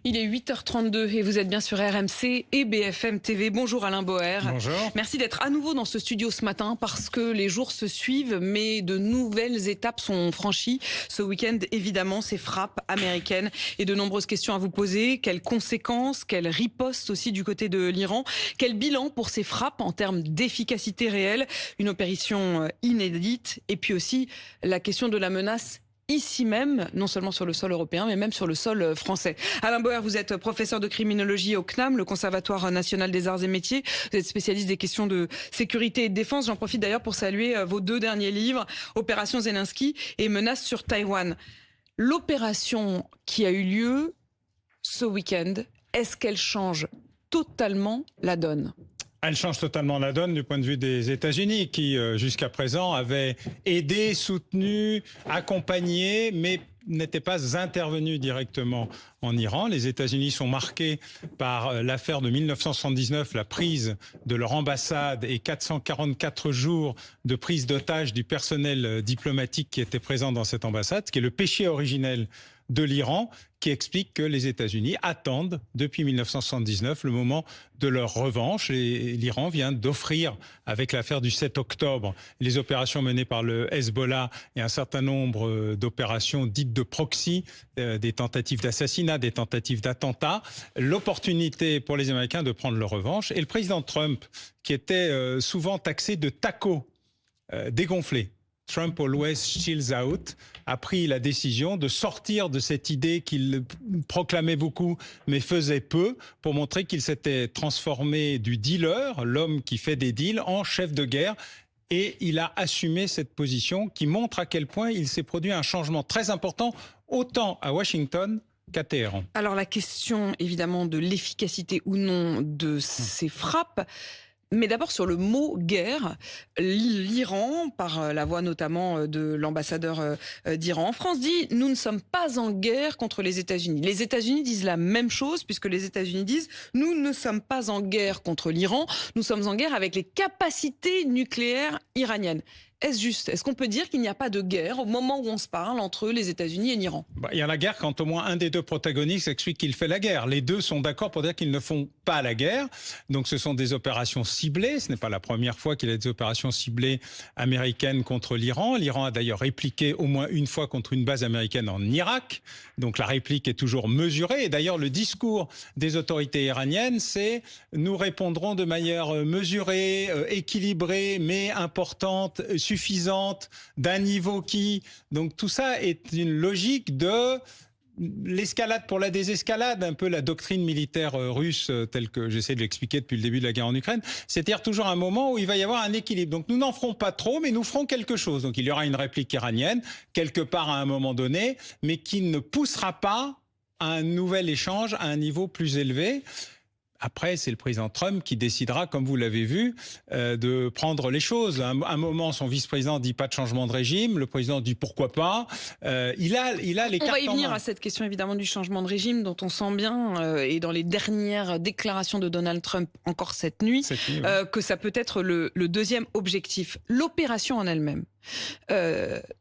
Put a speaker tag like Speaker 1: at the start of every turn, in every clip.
Speaker 1: Il est 8h32 et vous êtes bien sur RMC et BFM TV. Bonjour Alain Boer.
Speaker 2: Bonjour.
Speaker 1: Merci d'être à nouveau dans ce studio ce matin parce que les jours se suivent mais de nouvelles étapes sont franchies. Ce week-end, évidemment, ces frappes américaines et de nombreuses questions à vous poser. Quelles conséquences, quelle riposte aussi du côté de l'Iran? Quel bilan pour ces frappes en termes d'efficacité réelle? Une opération inédite et puis aussi la question de la menace ici même, non seulement sur le sol européen, mais même sur le sol français. Alain Boer, vous êtes professeur de criminologie au CNAM, le Conservatoire national des arts et métiers. Vous êtes spécialiste des questions de sécurité et de défense. J'en profite d'ailleurs pour saluer vos deux derniers livres, Opération Zelensky et Menace sur Taïwan. L'opération qui a eu lieu ce week-end, est-ce qu'elle change totalement la donne ?
Speaker 2: Elle change totalement la donne du point de vue des États-Unis qui, jusqu'à présent, avaient aidé, soutenu, accompagné, mais n'étaient pas intervenus directement en Iran. Les États-Unis sont marqués par l'affaire de 1979, la prise de leur ambassade et 444 jours de prise d'otage du personnel diplomatique qui était présent dans cette ambassade, ce qui est le péché originel de l'Iran, qui explique que les États-Unis attendent depuis 1979 le moment de leur revanche. Et l'Iran vient d'offrir, avec l'affaire du 7 octobre, les opérations menées par le Hezbollah et un certain nombre d'opérations dites de proxy, des tentatives d'assassinat, des tentatives d'attentat, l'opportunité pour les Américains de prendre leur revanche. Et le président Trump, qui était souvent taxé de taco, dégonflé, Trump always chills out, a pris la décision de sortir de cette idée qu'il proclamait beaucoup mais faisait peu pour montrer qu'il s'était transformé du dealer, l'homme qui fait des deals, en chef de guerre. Et il a assumé cette position qui montre à quel point il s'est produit un changement très important, autant à Washington qu'à Téhéran.
Speaker 1: Alors la question évidemment de l'efficacité ou non de ces frappes. Mais d'abord sur le mot guerre, l'Iran, par la voix notamment de l'ambassadeur d'Iran en France, dit « Nous ne sommes pas en guerre contre les États-Unis ». Les États-Unis disent la même chose puisque les États-Unis disent « Nous ne sommes pas en guerre contre l'Iran, nous sommes en guerre avec les capacités nucléaires iraniennes ». Est-ce juste? Est-ce qu'on peut dire qu'il n'y a pas de guerre au moment où on se parle entre les États-Unis et l'Iran?
Speaker 2: Il y a la guerre quand au moins un des deux protagonistes explique qu'il fait la guerre. Les deux sont d'accord pour dire qu'ils ne font pas la guerre. Donc ce sont des opérations ciblées. Ce n'est pas la première fois qu'il y a des opérations ciblées américaines contre l'Iran. L'Iran a d'ailleurs répliqué au moins une fois contre une base américaine en Irak. Donc la réplique est toujours mesurée. Et d'ailleurs le discours des autorités iraniennes, c'est « Nous répondrons de manière mesurée, équilibrée, mais importante, suffisante, d'un niveau qui... » Donc tout ça est une logique de l'escalade pour la désescalade, un peu la doctrine militaire russe telle que j'essaie de l'expliquer depuis le début de la guerre en Ukraine. C'est-à-dire toujours un moment où il va y avoir un équilibre. Donc nous n'en ferons pas trop, mais nous ferons quelque chose. Donc il y aura une réplique iranienne, quelque part à un moment donné, mais qui ne poussera pas à un nouvel échange à un niveau plus élevé. Après, c'est le président Trump qui décidera, comme vous l'avez vu, de prendre les choses. À un moment, son vice-président dit pas de changement de régime. Le président dit pourquoi pas. Il a les cartes en main.
Speaker 1: On va y venir à cette question évidemment du changement de régime dont on sent bien, et dans les dernières déclarations de Donald Trump encore cette nuit, que ça peut être le deuxième objectif. L'opération en elle-même.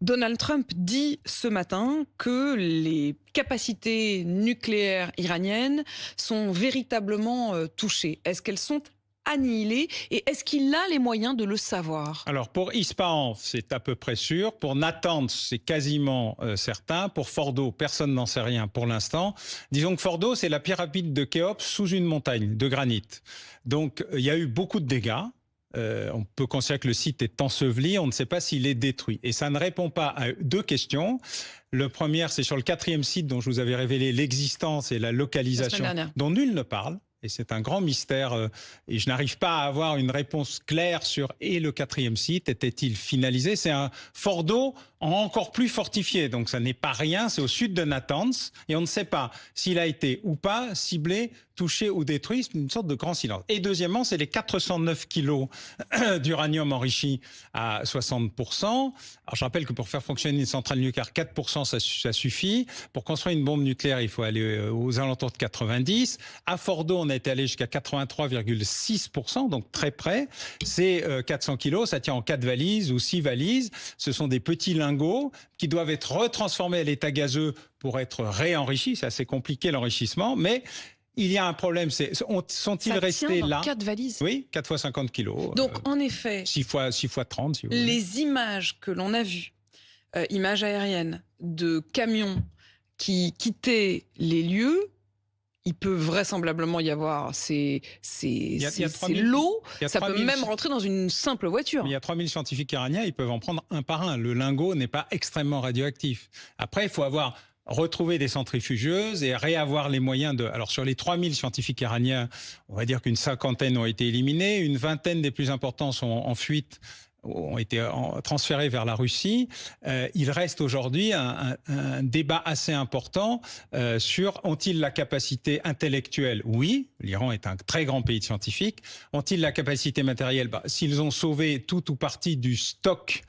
Speaker 1: Donald Trump dit ce matin que les capacités nucléaires iraniennes sont véritablement touchées. Est-ce qu'elles sont annihilées et est-ce qu'il a les moyens de le savoir?
Speaker 2: Alors pour Ispahan, c'est à peu près sûr. Pour Natanz, c'est quasiment certain. Pour Fordo, personne n'en sait rien pour l'instant. Disons que Fordo, c'est la pyramide de Khéops sous une montagne de granit. Donc il y a eu beaucoup de dégâts. On peut considérer que le site est enseveli, on ne sait pas s'il est détruit. Et ça ne répond pas à deux questions. Le premier, c'est sur le 4e site dont je vous avais révélé l'existence et la localisation, dont nul ne parle. Et c'est un grand mystère et je n'arrive pas à avoir une réponse claire sur et le 4e site, était-il finalisé? C'est un Fordo encore plus fortifié, donc ça n'est pas rien, c'est au sud de Natanz et on ne sait pas s'il a été ou pas ciblé, touché ou détruit, c'est une sorte de grand silence. Et deuxièmement, c'est les 409 kilos d'uranium enrichi à 60%. Alors je rappelle que pour faire fonctionner une centrale nucléaire, 4% ça suffit. Pour construire une bombe nucléaire, il faut aller aux alentours de 90. À Fordo, on a été allé jusqu'à 83,6%, donc très près. C'est 400 kilos, ça tient en 4 valises ou 6 valises. Ce sont des petits lingots lingots qui doivent être retransformés à l'état gazeux pour être réenrichis. C'est assez compliqué l'enrichissement, mais il y a un problème. Sont-ils restés là?
Speaker 1: 4 valises.
Speaker 2: Oui, 4 fois 50 kilos.
Speaker 1: Donc, en effet,
Speaker 2: 6 fois 30, si vous voulez.
Speaker 1: Les images que l'on a vues, images aériennes de camions qui quittaient les lieux, il peut vraisemblablement y avoir l'eau, ça peut même rentrer dans une simple voiture.
Speaker 2: Il y a 3000 scientifiques iraniens, ils peuvent en prendre un par un. Le lingot n'est pas extrêmement radioactif. Après, il faut retrouver des centrifugeuses et réavoir les moyens de... Alors sur les 3000 scientifiques iraniens, on va dire qu'une 50aine ont été éliminés, une vingtaine des plus importants sont en fuite, ont été transférés vers la Russie. Il reste aujourd'hui un débat assez important sur ont-ils la capacité intellectuelle? Oui, l'Iran est un très grand pays de scientifiques. Ont-ils la capacité matérielle? S'ils ont sauvé tout ou partie du stock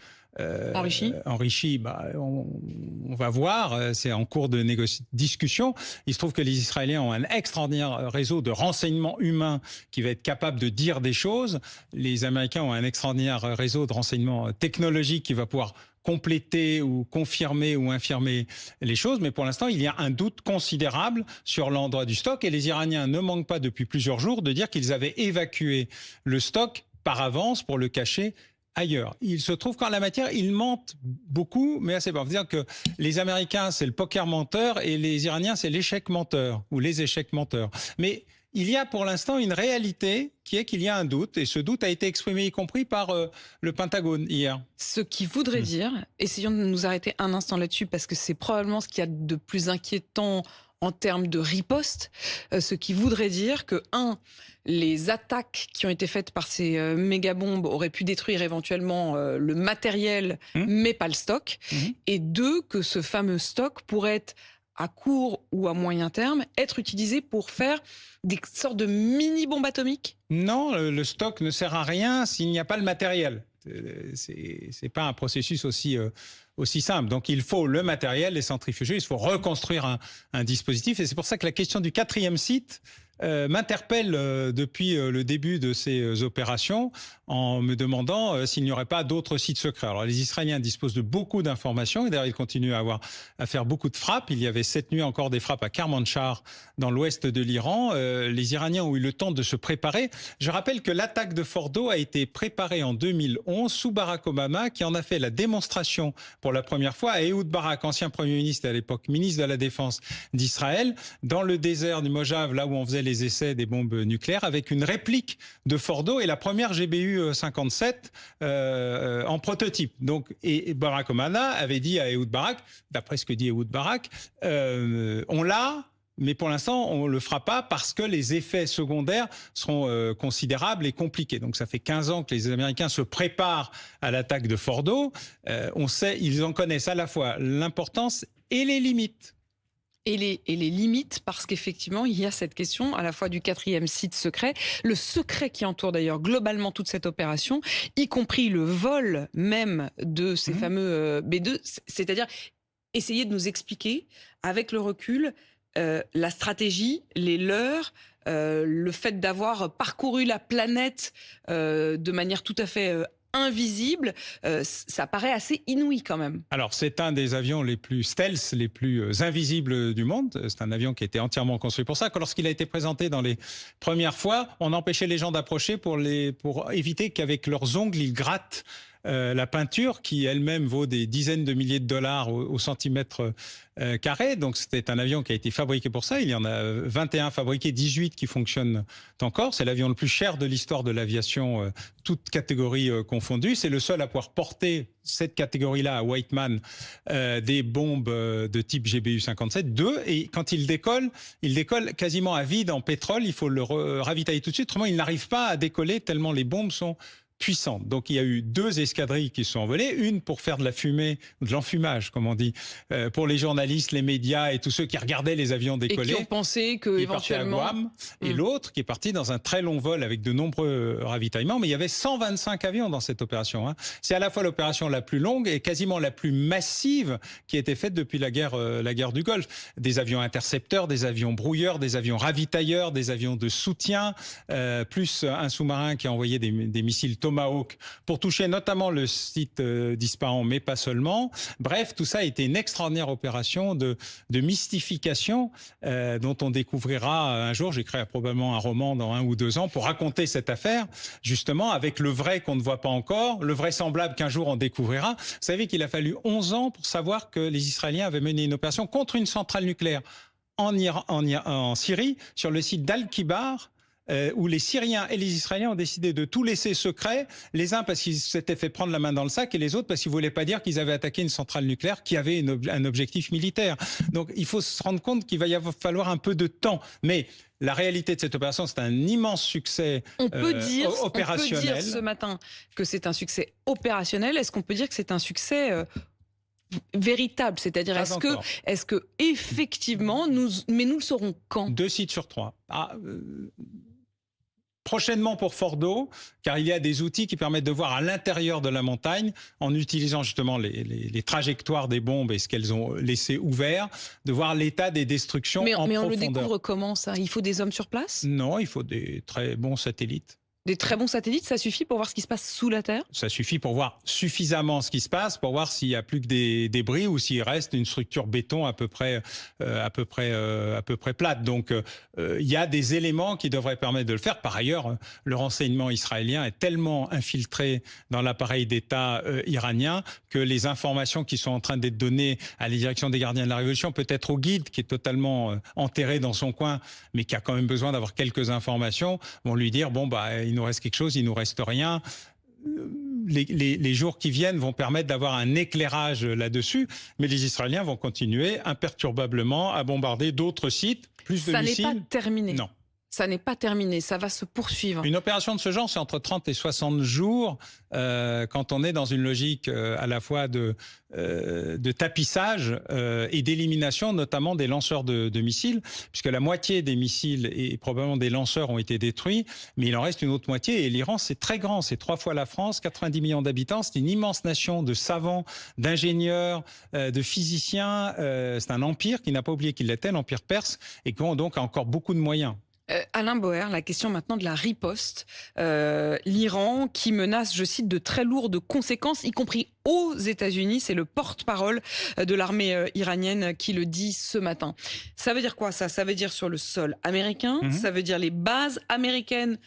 Speaker 2: enrichi, on va voir, c'est en cours de discussion. Il se trouve que les Israéliens ont un extraordinaire réseau de renseignements humains qui va être capable de dire des choses. Les Américains ont un extraordinaire réseau de renseignements technologiques qui va pouvoir compléter ou confirmer ou infirmer les choses, mais pour l'instant, il y a un doute considérable sur l'endroit du stock et les Iraniens ne manquent pas depuis plusieurs jours de dire qu'ils avaient évacué le stock par avance pour le cacher ailleurs. Il se trouve qu'en la matière, ils mentent beaucoup, mais assez bon. C'est-à-dire que les Américains, c'est le poker menteur et les Iraniens, c'est l'échec menteur ou les échecs menteurs. Mais il y a pour l'instant une réalité qui est qu'il y a un doute et ce doute a été exprimé y compris par le Pentagone hier.
Speaker 1: Ce qui voudrait dire, essayons de nous arrêter un instant là-dessus parce que c'est probablement ce qu'il y a de plus inquiétant en termes de riposte, ce qui voudrait dire que, les attaques qui ont été faites par ces méga-bombes auraient pu détruire éventuellement le matériel, mais pas le stock, et 2, que ce fameux stock pourrait être, à court ou à moyen terme, être utilisé pour faire des sortes de mini-bombes atomiques? Non,
Speaker 2: le stock ne sert à rien s'il n'y a pas le matériel. C'est pas un processus aussi simple. Donc il faut le matériel, les centrifugeux, il faut reconstruire un dispositif. Et c'est pour ça que la question du 4e site m'interpelle depuis le début de ces opérations en me demandant s'il n'y aurait pas d'autres sites secrets. Alors les Israéliens disposent de beaucoup d'informations et d'ailleurs ils continuent à faire beaucoup de frappes. Il y avait cette nuit encore des frappes à Kermanshah dans l'ouest de l'Iran. Les Iraniens ont eu le temps de se préparer. Je rappelle que l'attaque de Fordo a été préparée en 2011 sous Barack Obama qui en a fait la démonstration pour la première fois à Ehud Barak, ancien Premier ministre et à l'époque ministre de la Défense d'Israël, dans le désert du Mojave, là où on faisait les essais des bombes nucléaires, avec une réplique de Fordo et la première GBU 57 en prototype. Donc, et Barack Obama avait dit à Ehud Barak, d'après ce que dit Ehud Barak, on l'a, mais pour l'instant, on ne le fera pas parce que les effets secondaires seront considérables et compliqués. Donc ça fait 15 ans que les Américains se préparent à l'attaque de Fordo. On sait, ils en connaissent à la fois l'importance et les limites.
Speaker 1: Et les limites, parce qu'effectivement, il y a cette question à la fois du 4e site secret, le secret qui entoure d'ailleurs globalement toute cette opération, y compris le vol même de ces fameux B2, c'est-à-dire essayer de nous expliquer, avec le recul, la stratégie, les leurs, le fait d'avoir parcouru la planète de manière tout à fait invisible, ça paraît assez inouï quand même.
Speaker 2: Alors c'est un des avions les plus stealth, les plus invisibles du monde. C'est un avion qui a été entièrement construit pour ça. Lorsqu'il a été présenté dans les premières fois, on empêchait les gens d'approcher pour éviter qu'avec leurs ongles ils grattent la peinture qui elle-même vaut des dizaines de milliers de dollars au centimètre carré. Donc c'était un avion qui a été fabriqué pour ça. Il y en a 21 fabriqués, 18 qui fonctionnent encore. C'est l'avion le plus cher de l'histoire de l'aviation, toutes catégories confondues. C'est le seul à pouvoir porter cette catégorie-là à Whiteman des bombes de type GBU-57-2. Et quand il décolle quasiment à vide en pétrole. Il faut le ravitailler tout de suite. Autrement, il n'arrive pas à décoller tellement les bombes sont puissante. Donc il y a eu 2 escadrilles qui se sont envolées, une pour faire de la fumée, de l'enfumage comme on dit, pour les journalistes, les médias et tous ceux qui regardaient les avions décoller.
Speaker 1: Et qui ont pensé que éventuellement
Speaker 2: à Guam, et l'autre qui est parti dans un très long vol avec de nombreux ravitaillements, mais il y avait 125 avions dans cette opération. C'est à la fois l'opération la plus longue et quasiment la plus massive qui a été faite depuis la guerre du Golfe. Des avions intercepteurs, des avions brouilleurs, des avions ravitailleurs, des avions de soutien, plus un sous-marin qui a envoyé des missiles Tomahawk Tomahawk pour toucher notamment le site d'Ispahan, mais pas seulement. Bref, tout ça a été une extraordinaire opération de mystification dont on découvrira un jour. J'écrirai probablement un roman dans 1 ou 2 ans pour raconter cette affaire, justement, avec le vrai qu'on ne voit pas encore, le vraisemblable qu'un jour on découvrira. Vous savez qu'il a fallu 11 ans pour savoir que les Israéliens avaient mené une opération contre une centrale nucléaire en Syrie, sur le site d'Al-Kibar, où les Syriens et les Israéliens ont décidé de tout laisser secret, les uns parce qu'ils s'étaient fait prendre la main dans le sac et les autres parce qu'ils ne voulaient pas dire qu'ils avaient attaqué une centrale nucléaire qui avait un objectif militaire. Donc il faut se rendre compte qu'il va falloir un peu de temps. Mais la réalité de cette opération, c'est un immense succès opérationnel.
Speaker 1: On peut dire ce matin que c'est un succès opérationnel. Est-ce qu'on peut dire que c'est un succès véritable, c'est-à-dire est-ce que effectivement nous le saurons quand?
Speaker 2: 2 sites sur 3. Prochainement pour Fordo, car il y a des outils qui permettent de voir à l'intérieur de la montagne, en utilisant justement les trajectoires des bombes et ce qu'elles ont laissé ouvert, de voir l'état des destructions en profondeur.
Speaker 1: Mais on le découvre comment ça? Il faut des hommes sur place?
Speaker 2: Non, il faut des très bons satellites.
Speaker 1: Des très bons satellites, ça suffit pour voir ce qui se passe sous la Terre?
Speaker 2: Ça suffit pour voir suffisamment ce qui se passe, pour voir s'il n'y a plus que des débris ou s'il reste une structure béton à peu près plate. Donc, il y a des éléments qui devraient permettre de le faire. Par ailleurs, le renseignement israélien est tellement infiltré dans l'appareil d'État iranien que les informations qui sont en train d'être données à la direction des gardiens de la Révolution, peut-être au guide qui est totalement enterré dans son coin, mais qui a quand même besoin d'avoir quelques informations, vont lui dire, bon, il nous reste quelque chose, il nous reste rien. Les jours qui viennent vont permettre d'avoir un éclairage là-dessus, mais les Israéliens vont continuer imperturbablement à bombarder d'autres sites, plus de missiles.
Speaker 1: Ça n'est pas terminé.
Speaker 2: Non.
Speaker 1: Ça n'est pas terminé, ça va se poursuivre.
Speaker 2: Une opération de ce genre, c'est entre 30 et 60 jours, quand on est dans une logique à la fois de tapissage et d'élimination, notamment des lanceurs de missiles, puisque la moitié des missiles et probablement des lanceurs ont été détruits, mais il en reste une autre moitié. Et l'Iran, c'est très grand, c'est 3 fois la France, 90 millions d'habitants, c'est une immense nation de savants, d'ingénieurs, de physiciens. C'est un empire qui n'a pas oublié qu'il l'était, l'empire perse, et qui ont donc encore beaucoup de moyens.
Speaker 1: Alain Boer, la question maintenant de la riposte. L'Iran qui menace, je cite, de très lourdes conséquences, y compris aux États-Unis. C'est le porte-parole de l'armée iranienne qui le dit ce matin. Ça veut dire quoi ça? Ça veut dire sur le sol américain, ça veut dire les bases américaines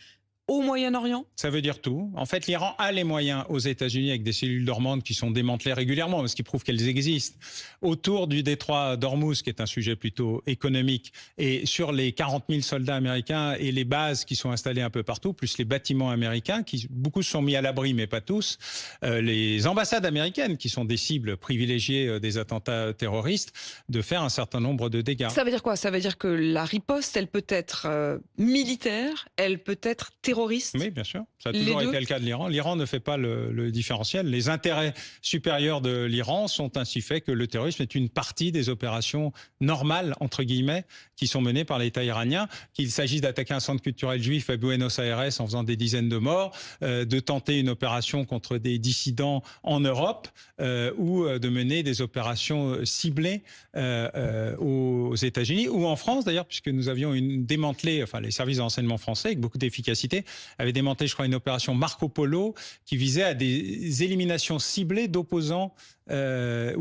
Speaker 1: au Moyen-Orient? Ça
Speaker 2: veut dire tout. En fait, l'Iran a les moyens aux États-Unis avec des cellules dormantes qui sont démantelées régulièrement, ce qui prouve qu'elles existent. Autour du détroit d'Ormuz, qui est un sujet plutôt économique, et sur les 40 000 soldats américains et les bases qui sont installées un peu partout, plus les bâtiments américains, qui beaucoup se sont mis à l'abri, mais pas tous, les ambassades américaines, qui sont des cibles privilégiées des attentats terroristes, de faire un certain nombre de dégâts.
Speaker 1: Ça veut dire quoi? Ça veut dire que la riposte, elle peut être militaire, elle peut être terroriste.
Speaker 2: Oui, bien sûr. Ça a toujours été le cas de l'Iran. L'Iran ne fait pas le différentiel. Les intérêts supérieurs de l'Iran sont ainsi faits que le terrorisme est une partie des opérations normales, entre guillemets, qui sont menées par l'État iranien. Qu'il s'agisse d'attaquer un centre culturel juif à Buenos Aires en faisant des dizaines de morts, de tenter une opération contre des dissidents en Europe ou de mener des opérations ciblées aux États-Unis ou en France, d'ailleurs, puisque nous avions démantelé, enfin les services de renseignement français, avec beaucoup d'efficacité, avait démantelé, je crois, une opération Marco Polo qui visait à des éliminations ciblées d'opposants ou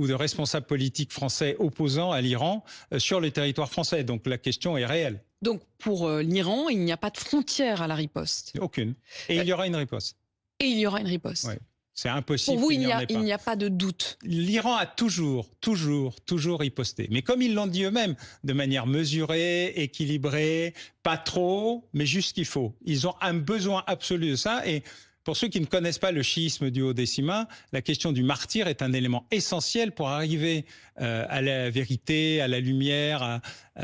Speaker 2: de responsables politiques français opposants à l'Iran sur le territoire français. Donc la question est réelle.
Speaker 1: Donc pour l'Iran, il n'y a pas de frontière à la riposte?
Speaker 2: Aucune. Et il y aura une riposte.
Speaker 1: Et il y aura une riposte.
Speaker 2: Oui. C'est impossible.
Speaker 1: Pour vous, il n'y a pas de doute.
Speaker 2: L'Iran a toujours riposté. Mais comme ils l'ont dit eux-mêmes, de manière mesurée, équilibrée, pas trop, mais juste ce qu'il faut. Ils ont un besoin absolu de ça. Et pour ceux qui ne connaissent pas le chiisme du Haut-Décima, la question du martyr est un élément essentiel pour arriver à la vérité, à la lumière,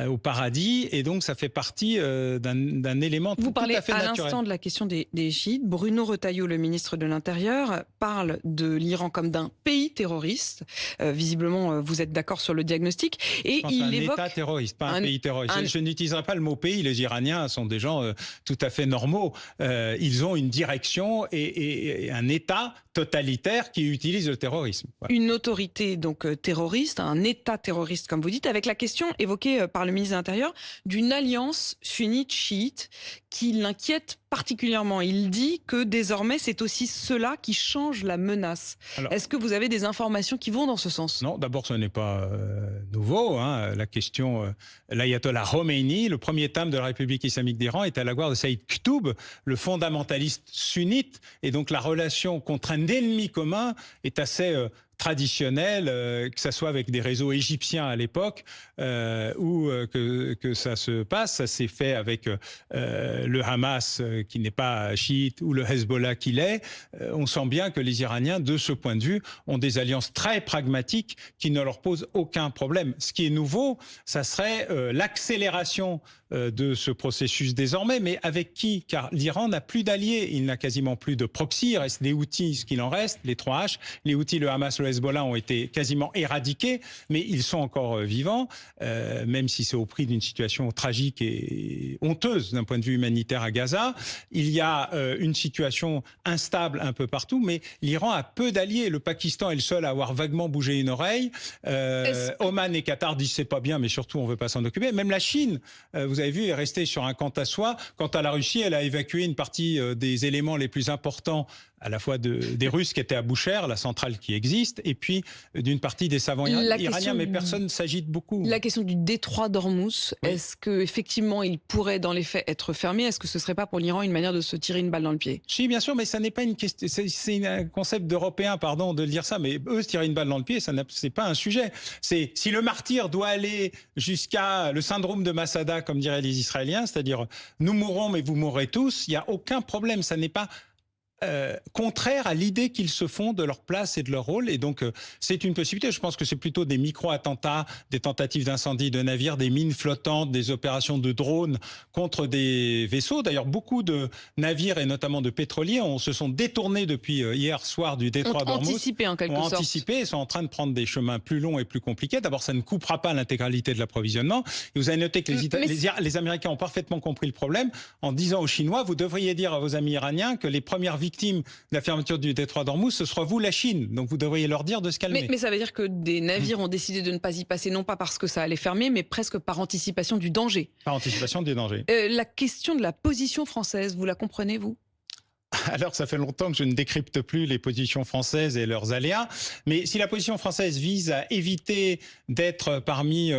Speaker 2: au paradis. Et donc, ça fait partie d'un élément tout à fait naturel.
Speaker 1: Vous parlez à l'instant de la question des chiites. Bruno Retailleau, le ministre de l'Intérieur, parle de l'Iran comme d'un pays terroriste. Visiblement, vous êtes d'accord sur le diagnostic. Et il évoque
Speaker 2: un État terroriste, pas un pays terroriste. Je n'utiliserai pas le mot pays. Les Iraniens sont des gens tout à fait normaux. Ils ont une direction et un État totalitaire qui utilise le terrorisme.
Speaker 1: Voilà. Une autorité donc terroriste, un État terroriste, comme vous dites, avec la question évoquée par par le ministre de l'Intérieur, d'une alliance sunnite-chiite qui l'inquiète particulièrement. Il dit que désormais, c'est aussi cela qui change la menace. Est-ce que vous avez des informations qui vont dans ce sens?
Speaker 2: Non, d'abord, ce n'est pas nouveau. La question, l'ayatollah Khomeini, le premier imam de la République islamique d'Iran, est à la gloire de Saïd Qutb, le fondamentaliste sunnite. Et donc, la relation contre un ennemi commun est assez traditionnelle, que ça soit avec des réseaux égyptiens à l'époque, ou que ça se passe. Ça s'est fait avec le Hamas, qui n'est pas chiite, ou le Hezbollah qui l'est. On sent bien que les Iraniens, de ce point de vue, ont des alliances très pragmatiques qui ne leur posent aucun problème. Ce qui est nouveau, ça serait l'accélération de ce processus désormais, mais avec qui? Car l'Iran n'a plus d'alliés, il n'a quasiment plus de proxy, il reste les Houthis, ce qu'il en reste, les 3 H. Les Houthis, le Hamas, le Hezbollah ont été quasiment éradiqués, mais ils sont encore vivants, même si c'est au prix d'une situation tragique et honteuse d'un point de vue humanitaire à Gaza. Il y a une situation instable un peu partout, mais l'Iran a peu d'alliés. Le Pakistan est le seul à avoir vaguement bougé une oreille. Oman et Qatar disent c'est pas bien, mais surtout on veut pas s'en occuper. Même la Chine, vous avez vu, est restée sur un quant à soi. Quant à la Russie, elle a évacué une partie des éléments les plus importants, à la fois des Russes qui étaient à Boucher, la centrale qui existe, et puis d'une partie des savants iraniens, mais personne ne s'agite beaucoup.
Speaker 1: La question du détroit d'Ormuz, oui. Est-ce qu'effectivement il pourrait dans les faits être fermé? Est-ce que ce ne serait pas pour l'Iran une manière de se tirer une balle dans le pied?
Speaker 2: Si, bien sûr, mais ça n'est pas une question, c'est un concept d'Européen, pardon de le dire ça, mais eux se tirer une balle dans le pied, c'est pas un sujet. C'est si le martyr doit aller jusqu'à le syndrome de Masada, comme diraient les Israéliens, c'est-à-dire nous mourrons mais vous mourrez tous, il n'y a aucun problème, ça n'est pas contraire à l'idée qu'ils se font de leur place et de leur rôle. Et donc, c'est une possibilité. Je pense que c'est plutôt des micro-attentats, des tentatives d'incendie de navires, des mines flottantes, des opérations de drones contre des vaisseaux. D'ailleurs, beaucoup de navires, et notamment de pétroliers, se sont détournés depuis hier soir du détroit d'Ormuz.
Speaker 1: Anticipé, en quelque sorte.
Speaker 2: Anticipé et sont en train de prendre des chemins plus longs et plus compliqués. D'abord, ça ne coupera pas l'intégralité de l'approvisionnement. Et vous avez noté que les Américains ont parfaitement compris le problème en disant aux Chinois, vous devriez dire à vos amis iraniens que les premières victimes de la fermeture du détroit d'Ormuz, ce sera vous la Chine. Donc vous devriez leur dire de se calmer.
Speaker 1: Mais ça veut dire que des navires ont décidé de ne pas y passer, non pas parce que ça allait fermer, mais presque par anticipation du danger.
Speaker 2: Par anticipation du danger.
Speaker 1: La question de la position française, vous la comprenez, vous ?
Speaker 2: Alors, ça fait longtemps que je ne décrypte plus les positions françaises et leurs aléas. Mais si la position française vise à éviter d'être parmi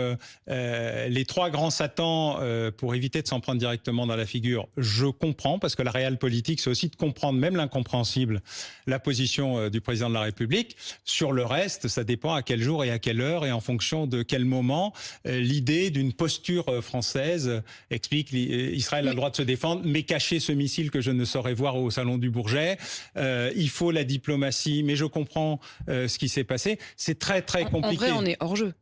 Speaker 2: les 3 grands satans pour éviter de s'en prendre directement dans la figure, je comprends, parce que la réelle politique, c'est aussi de comprendre, même l'incompréhensible, la position du président de la République. Sur le reste, ça dépend à quel jour et à quelle heure et en fonction de quel moment l'idée d'une posture française explique Israël a le droit de se défendre, mais cacher ce missile que je ne saurais voir au Salon du Bourget. Il faut la diplomatie, mais je comprends ce qui s'est passé. C'est très, très compliqué.
Speaker 1: En vrai, on est hors jeu.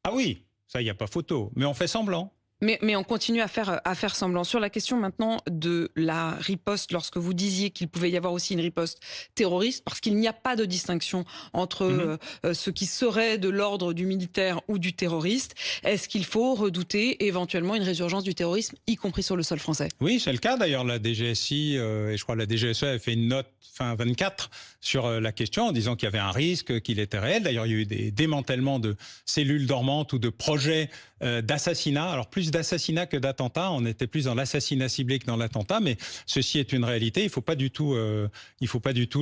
Speaker 2: Ah oui, ça, il n'y a pas photo. Mais on fait semblant.
Speaker 1: Mais on continue à faire semblant. Sur la question maintenant de la riposte, lorsque vous disiez qu'il pouvait y avoir aussi une riposte terroriste, parce qu'il n'y a pas de distinction entre ce qui serait de l'ordre du militaire ou du terroriste, est-ce qu'il faut redouter éventuellement une résurgence du terrorisme, y compris sur le sol français?
Speaker 2: Oui, c'est le cas. D'ailleurs, la DGSI, et je crois la DGSE a fait une note fin 24 sur la question en disant qu'il y avait un risque, qu'il était réel. D'ailleurs, il y a eu des démantèlements de cellules dormantes ou de projets d'assassinat. Alors, plus d'assassinat que d'attentat. On était plus dans l'assassinat ciblé que dans l'attentat, mais ceci est une réalité. Il faut pas du tout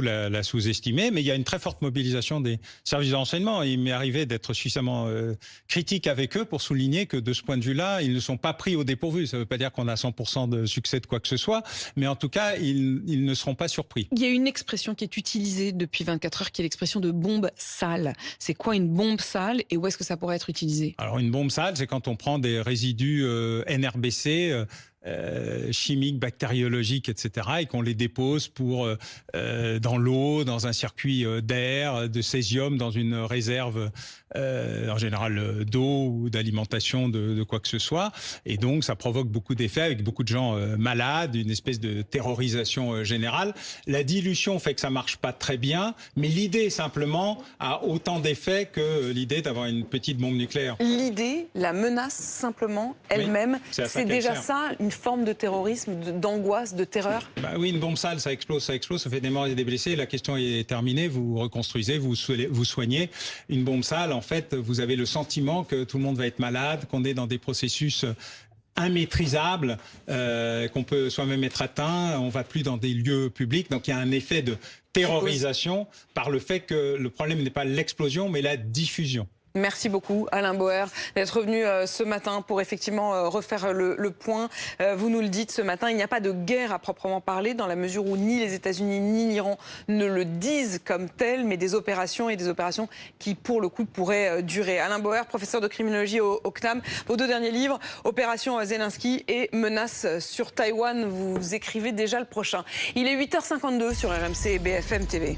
Speaker 2: la sous-estimer. Mais il y a une très forte mobilisation des services de renseignement. Il m'est arrivé d'être suffisamment critique avec eux pour souligner que de ce point de vue-là, ils ne sont pas pris au dépourvu. Ça ne veut pas dire qu'on a 100% de succès de quoi que ce soit, mais en tout cas, ils ne seront pas surpris.
Speaker 1: Il y a une expression qui est utilisée depuis 24 heures, qui est l'expression de bombe sale. C'est quoi une bombe sale et où est-ce que ça pourrait être utilisé?
Speaker 2: Alors une bombe sale, c'est quand on prend des résidus NRBC, chimiques, bactériologiques, etc., et qu'on les dépose dans l'eau, dans un circuit d'air, de césium, dans une réserve en général d'eau ou d'alimentation de quoi que ce soit. Et donc, ça provoque beaucoup d'effets avec beaucoup de gens malades, une espèce de terrorisation générale. La dilution fait que ça marche pas très bien, mais l'idée simplement a autant d'effets que l'idée d'avoir une petite bombe nucléaire.
Speaker 1: L'idée, la menace simplement, elle-même,
Speaker 2: oui,
Speaker 1: c'est déjà ça, une une forme de terrorisme, d'angoisse, de terreur?
Speaker 2: Oui, une bombe sale, ça explose, ça fait des morts et des blessés. La question est terminée, vous reconstruisez, vous soignez. Une bombe sale, en fait, vous avez le sentiment que tout le monde va être malade, qu'on est dans des processus immaîtrisable, qu'on peut soi-même être atteint, on va plus dans des lieux publics, donc il y a un effet de terrorisation par le fait que le problème n'est pas l'explosion mais la diffusion.
Speaker 1: Merci beaucoup Alain Boer d'être venu ce matin pour effectivement refaire le point. Vous nous le dites ce matin, il n'y a pas de guerre à proprement parler dans la mesure où ni les États-Unis ni l'Iran ne le disent comme tel, mais des opérations qui pour le coup pourraient durer. Alain Boer, professeur de criminologie au CNAM, vos 2 derniers livres, Opération Zelensky et Menaces sur Taïwan, vous écrivez déjà le prochain. Il est 8h52 sur RMC et BFM TV.